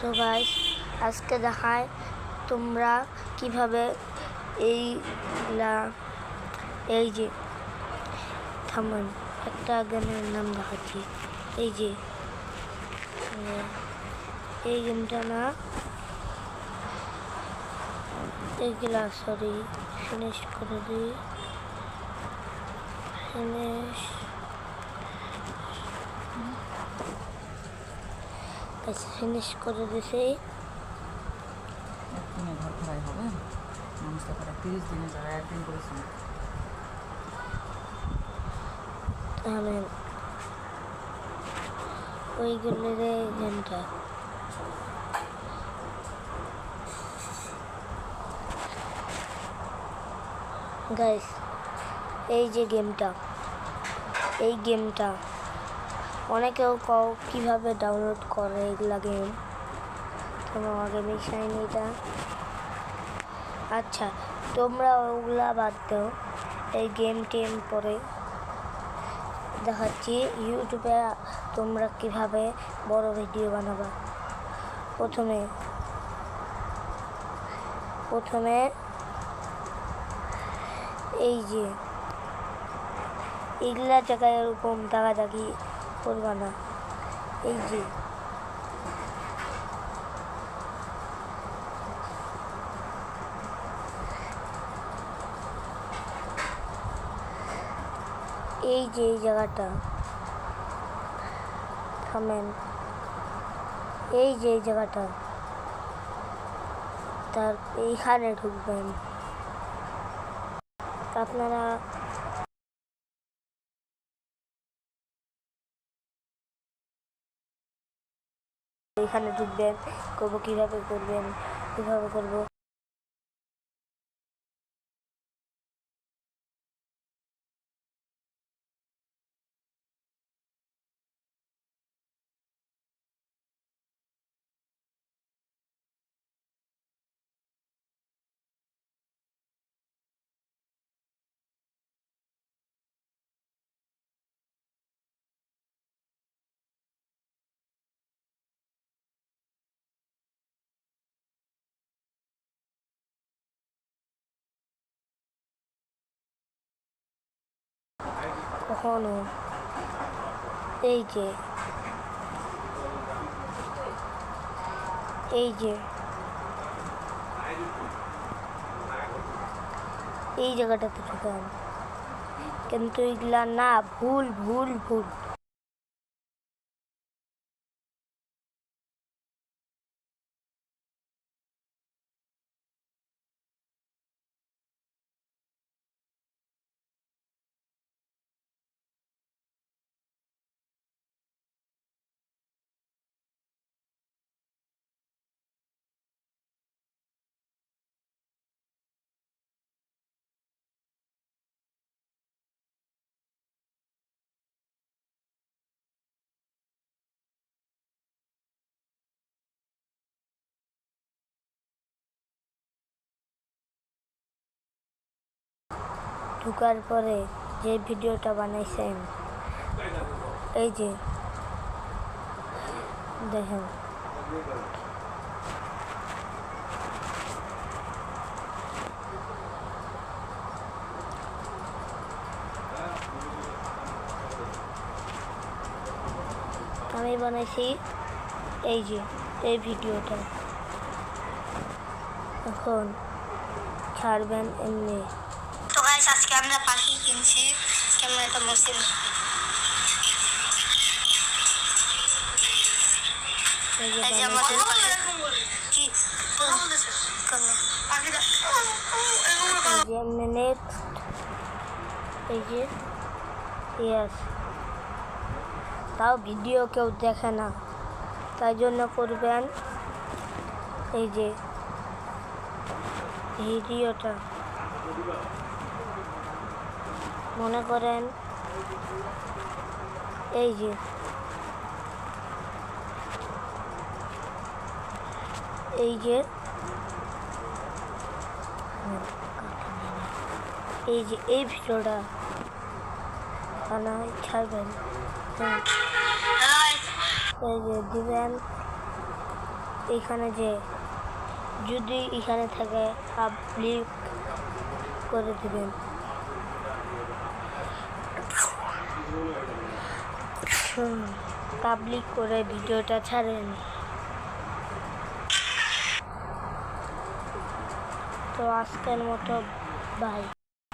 তো গাইস আজকে দেখায় তোমরা কিভাবে এই যে থামান একটা গেমের নাম দেখাচ্ছি। এই যে এই গেমটা না এইগুলা সরি ফিনিশ করে দিই। ফিনিশ করে দিছি। একদিনে ঘর খোলাই হবে মানুষ তো 30 দিনে যারা একদিন করেছে তাহলে ওইগুলোর গেমটা গাইস এই যে গেমটা অনেকেও কও কিভাবে ডাউনলোড করে এগুলা গেম, তোমার আগে মিশাইনি এটা। আচ্ছা তোমরা ওগুলা বাদ দাও, এই গেম টেম পরে দেখাচ্ছি ইউটিউবে তোমরা কিভাবে বড় ভিডিও বানাবা। প্রথমে এই যে এগুলা জায়গায় এরকম দাগাদাগি করবা না। এই যে এই জায়গাটা থামেন, এই জায়গাটা তার এইখানে ঢুকবেন আপনারা। এইখানে ঢুকবেন, কিভাবে করবো কখনো এই জায়গাটাতে ঢুকান, কিন্তু এগুলা না, ভুল। ঢুকার পরে যে ভিডিওটা বানাইছেন এই যে দেখেন, আমি বানাইছি এই ভিডিওটা। এখন ছাড়বেন এমনি। তো গাইস আজকে আমরা পাখি কিনছি, ক্যামেরাটা মুছে তাও ভিডিও কেউ দেখে না, তাই জন্য করবেন এই যে ভিডিওটা মনে করেন এই যে এই ভিডিওটা বানাই ছাড়বেন, এই যে দিবেন এখানে যে যদি এখানে থাকে পাবলিক করে দেবেন। পাবলিক করে ভিডিওটা ছাড়েন। তো আজকের মতো বাই।